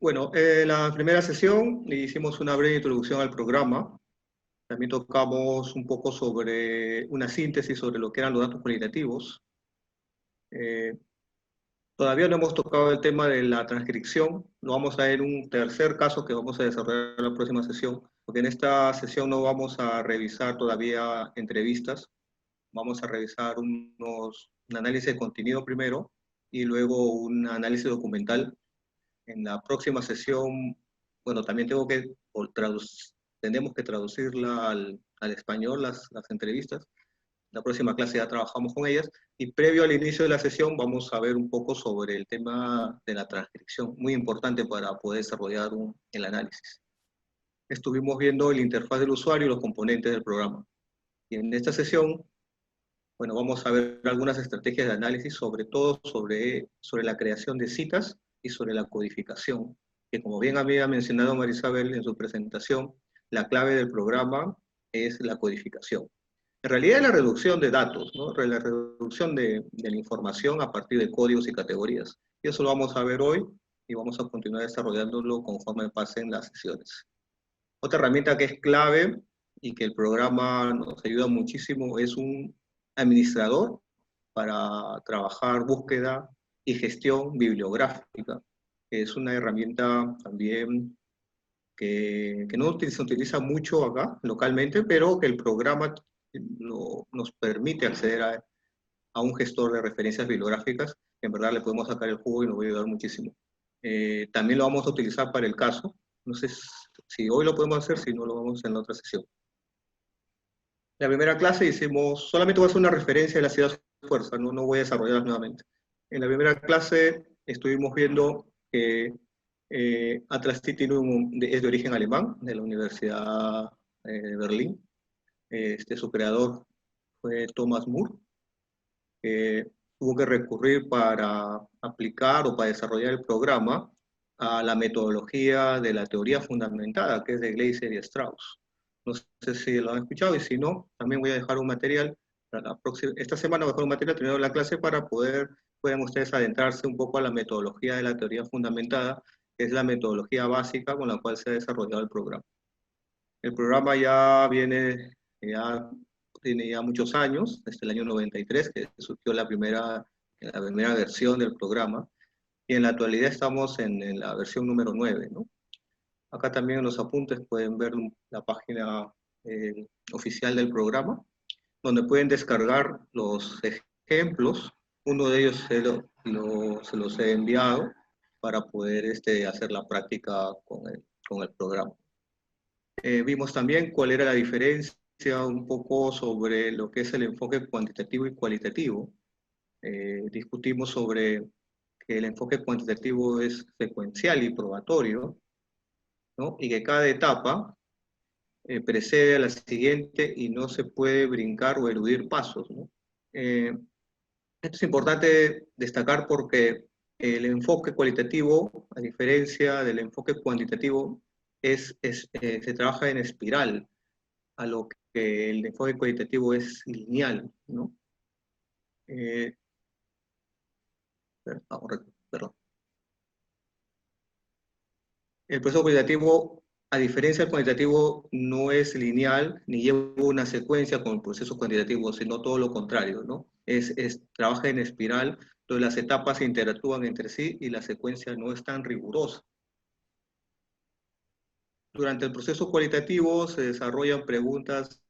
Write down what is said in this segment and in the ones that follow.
Bueno, en la primera sesión hicimos una breve introducción al programa. También tocamos un poco sobre una síntesis sobre lo que eran los datos cualitativos. Todavía no hemos tocado el tema de la transcripción. Lo vamos a ver en un tercer caso que vamos a desarrollar en la próxima sesión, porque en esta sesión no vamos a revisar todavía entrevistas. Vamos a revisar un análisis de contenido primero y luego un análisis documental. En la próxima sesión, bueno, también tenemos que traducirla al español, las entrevistas. La próxima clase ya trabajamos con ellas. Y previo al inicio de la sesión vamos a ver un poco sobre el tema de la transcripción, muy importante para poder desarrollar el análisis. Estuvimos viendo la interfaz del usuario y los componentes del programa. Y en esta sesión, bueno, vamos a ver algunas estrategias de análisis, sobre todo sobre la creación de citas y sobre la codificación, que como bien había mencionado Marisabel en su presentación, la clave del programa es la codificación. En realidad es la reducción de datos, ¿no? La reducción de la información a partir de códigos y categorías. Y eso lo vamos a ver hoy y vamos a continuar desarrollándolo conforme pasen las sesiones. Otra herramienta que es clave y que el programa nos ayuda muchísimo es un administrador para trabajar búsqueda y gestión bibliográfica. Es una herramienta también que no se utiliza mucho acá localmente, pero que el programa nos permite acceder a un gestor de referencias bibliográficas, que en verdad le podemos sacar el jugo y nos va a ayudar muchísimo. También lo vamos a utilizar para el caso. No sé si hoy lo podemos hacer, si no lo vamos en la otra sesión. La primera clase hicimos, solamente voy a hacer una referencia de las ideas de fuerza, no voy a desarrollarlas nuevamente. En la primera clase estuvimos viendo que Atlas City es de origen alemán, de la Universidad de Berlín. Su creador fue Thomas Moore, que tuvo que recurrir para aplicar o para desarrollar el programa a la metodología de la teoría fundamentada, que es de Gleiser y Strauss. No sé si lo han escuchado, y si no, también voy a dejar un material, esta semana voy a dejar un material terminado la clase para puedan ustedes adentrarse un poco a la metodología de la teoría fundamentada, que es la metodología básica con la cual se ha desarrollado el programa. El programa tiene ya muchos años, desde el año 93, que surgió la primera versión del programa, y en la actualidad estamos en la versión número 9, ¿no? Acá también en los apuntes pueden ver la página oficial del programa, donde pueden descargar los ejemplos. Uno de ellos se los he enviado para poder hacer la práctica con el programa. Vimos también cuál era la diferencia un poco sobre lo que es el enfoque cuantitativo y cualitativo. Discutimos sobre que el enfoque cuantitativo es secuencial y probatorio, ¿no? Y que cada etapa precede a la siguiente y no se puede brincar o eludir pasos, ¿no? Esto es importante destacar porque el enfoque cualitativo, a diferencia del enfoque cuantitativo, se trabaja en espiral, a lo que el enfoque cualitativo es lineal, ¿no? Perdón. El proceso cualitativo, a diferencia del cuantitativo, no es lineal ni lleva una secuencia con el proceso cuantitativo, sino todo lo contrario, ¿no? Trabaja en espiral, donde las etapas se interactúan entre sí y la secuencia no es tan rigurosa. Durante el proceso cualitativo se desarrollan preguntas,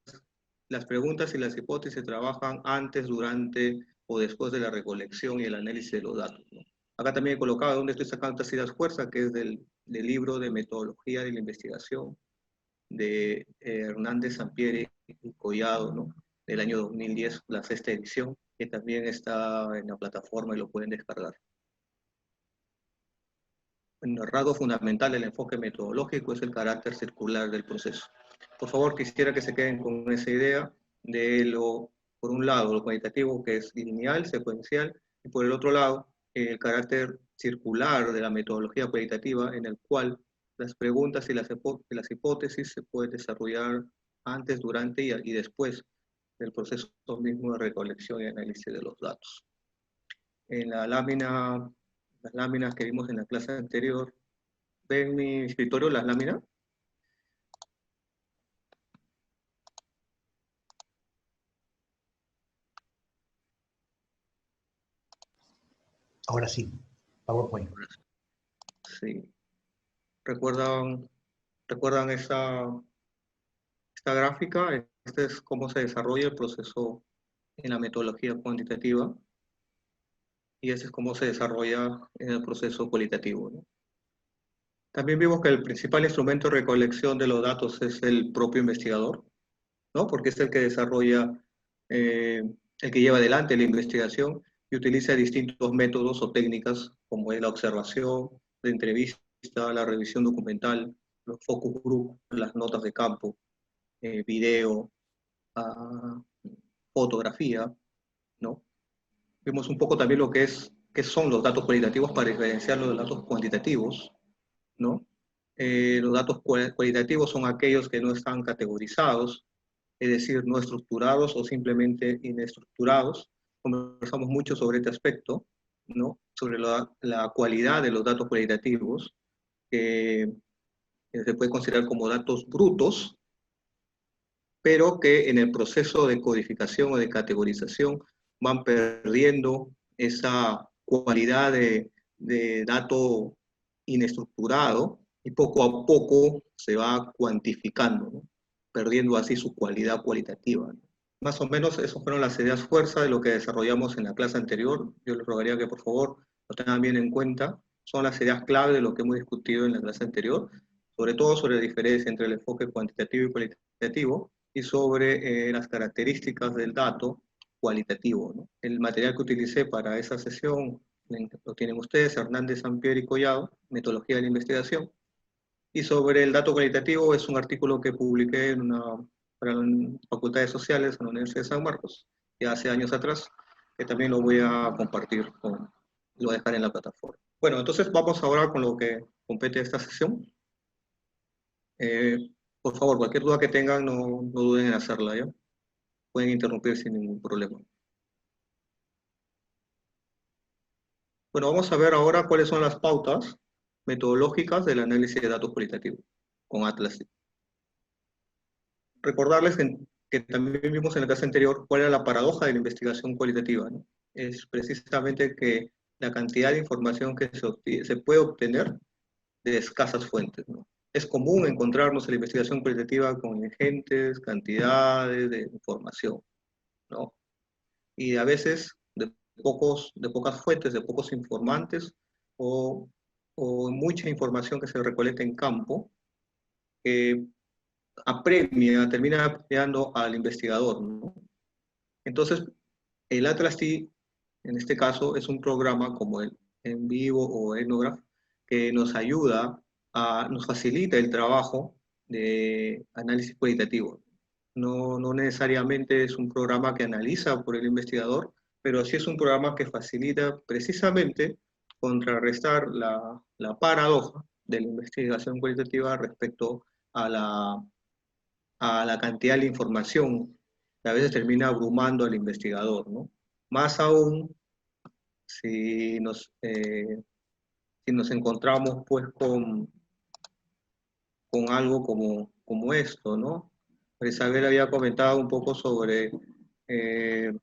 las preguntas y las hipótesis se trabajan antes, durante o después de la recolección y el análisis de los datos, ¿no? Acá también he colocado donde estoy sacando estas ideas fuerza, que es del libro de metodología de la investigación de Hernández, Sampieri y Collado, ¿no? Del año 2010, la 6ª edición, que también está en la plataforma y lo pueden descargar. El rasgo fundamental del enfoque metodológico es el carácter circular del proceso. Por favor, quisiera que se queden con esa idea por un lado, lo cualitativo, que es lineal, secuencial, y por el otro lado, el carácter circular de la metodología cualitativa, en el cual las preguntas y las hipótesis se pueden desarrollar antes, durante y después del proceso mismo de recolección y análisis de los datos. En las láminas que vimos en la clase anterior, ¿Ven mi escritorio, las láminas? Ahora sí, PowerPoint. Sí. ¿Recuerdan esta gráfica? Este es cómo se desarrolla el proceso en la metodología cuantitativa y este es cómo se desarrolla en el proceso cualitativo, ¿no? También vimos que el principal instrumento de recolección de los datos es el propio investigador, ¿no? Porque es el que desarrolla, el que lleva adelante la investigación y utiliza distintos métodos o técnicas como es la observación, la entrevista, la revisión documental, los focus group, las notas de campo, video, uh, fotografía, ¿no? Vemos un poco también lo que qué son los datos cualitativos para diferenciar los datos cuantitativos, ¿no? Los datos cualitativos son aquellos que no están categorizados, es decir, no estructurados o simplemente inestructurados. Conversamos mucho sobre este aspecto, ¿no? Sobre la cualidad de los datos cualitativos, que se puede considerar como datos brutos, pero que en el proceso de codificación o de categorización van perdiendo esa cualidad de dato inestructurado y poco a poco se va cuantificando, ¿no? Perdiendo así su cualidad cualitativa, ¿no? Más o menos esas fueron las ideas fuerza de lo que desarrollamos en la clase anterior. Yo les rogaría que por favor lo tengan bien en cuenta. Son las ideas clave de lo que hemos discutido en la clase anterior, sobre todo sobre la diferencia entre el enfoque cuantitativo y cualitativo, y sobre las características del dato cualitativo, ¿no? El material que utilicé para esa sesión lo tienen ustedes, Hernández, Sampier y Collado, Metodología de la Investigación. Y sobre el dato cualitativo es un artículo que publiqué para la Facultad de Sociales en la Universidad de San Marcos, ya hace años atrás, que también lo voy a compartir, lo voy a dejar en la plataforma. Bueno, entonces vamos ahora con lo que compete esta sesión. Por favor, cualquier duda que tengan, no duden en hacerla, ¿ya? Pueden interrumpir sin ningún problema. Bueno, vamos a ver ahora cuáles son las pautas metodológicas del análisis de datos cualitativos con Atlas. Recordarles que también vimos en la clase anterior cuál era la paradoja de la investigación cualitativa, ¿no? Es precisamente que la cantidad de información que se puede obtener de escasas fuentes, ¿no? Es común encontrarnos en la investigación cualitativa con ingentes cantidades de información, ¿no? Y a veces de pocas fuentes, de pocos informantes o, o mucha información que se recolecta en campo que termina apremiando al investigador, ¿no? Entonces, el Atlas T, en este caso, es un programa como el En Vivo o Ethnograph que nos ayuda, nos facilita el trabajo de análisis cualitativo. No necesariamente es un programa que analiza por el investigador, pero sí es un programa que facilita precisamente contrarrestar la paradoja de la investigación cualitativa respecto a la cantidad de información que a veces termina abrumando al investigador, ¿no? Más aún si si nos encontramos pues con algo como esto, ¿no? Isabel había comentado un poco eh,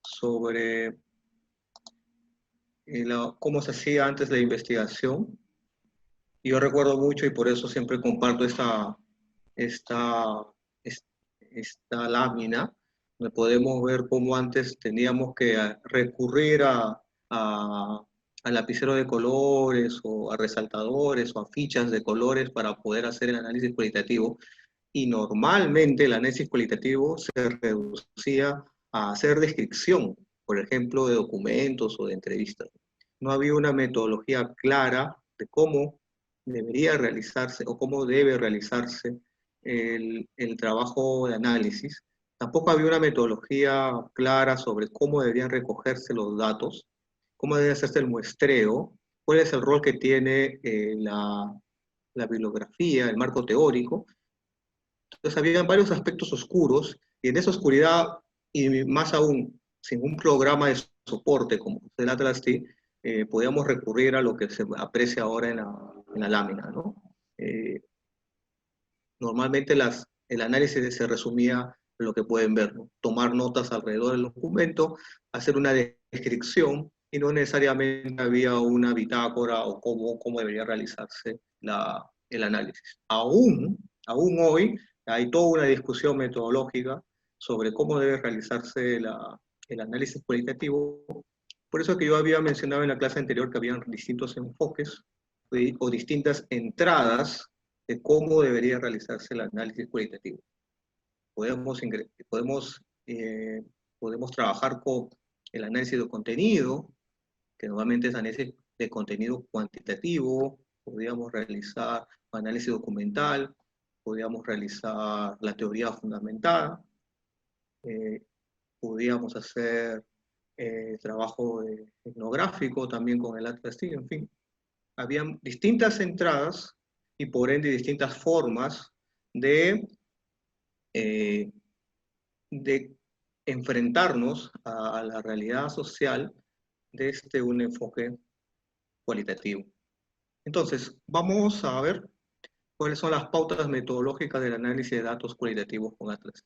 sobre cómo se hacía antes la investigación. Y yo recuerdo mucho y por eso siempre comparto esta, esta lámina, donde podemos ver cómo antes teníamos que recurrir a lapicero de colores o a resaltadores o a fichas de colores para poder hacer el análisis cualitativo. Y normalmente el análisis cualitativo se reducía a hacer descripción, por ejemplo, de documentos o de entrevistas. No había una metodología clara de cómo debería realizarse o cómo debe realizarse el trabajo de análisis. Tampoco había una metodología clara sobre cómo deberían recogerse los datos, cómo debe hacerse el muestreo, cuál es el rol que tiene la bibliografía, el marco teórico. Entonces había varios aspectos oscuros y en esa oscuridad, y más aún, sin un programa de soporte como el Atlas T, podíamos recurrir a lo que se aprecia ahora la lámina, ¿no? Normalmente el análisis se resumía en lo que pueden ver, ¿no? Tomar notas alrededor del documento, hacer una descripción, y no necesariamente había una bitácora o cómo debería realizarse el análisis. Aún hoy hay toda una discusión metodológica sobre cómo debe realizarse el análisis cualitativo. Por eso que yo había mencionado en la clase anterior que habían distintos enfoques o distintas entradas de cómo debería realizarse el análisis cualitativo. Podemos, podemos, eh, podemos trabajar con el análisis de contenido, que normalmente es análisis de contenido cuantitativo. Podríamos realizar análisis documental, podríamos realizar la teoría fundamentada, eh, podríamos hacer trabajo etnográfico también con el Atlas, en fin. Habían distintas entradas y por ende distintas formas de, eh, de enfrentarnos a la realidad social desde un enfoque cualitativo. Entonces, vamos a ver cuáles son las pautas metodológicas del análisis de datos cualitativos con Atlas.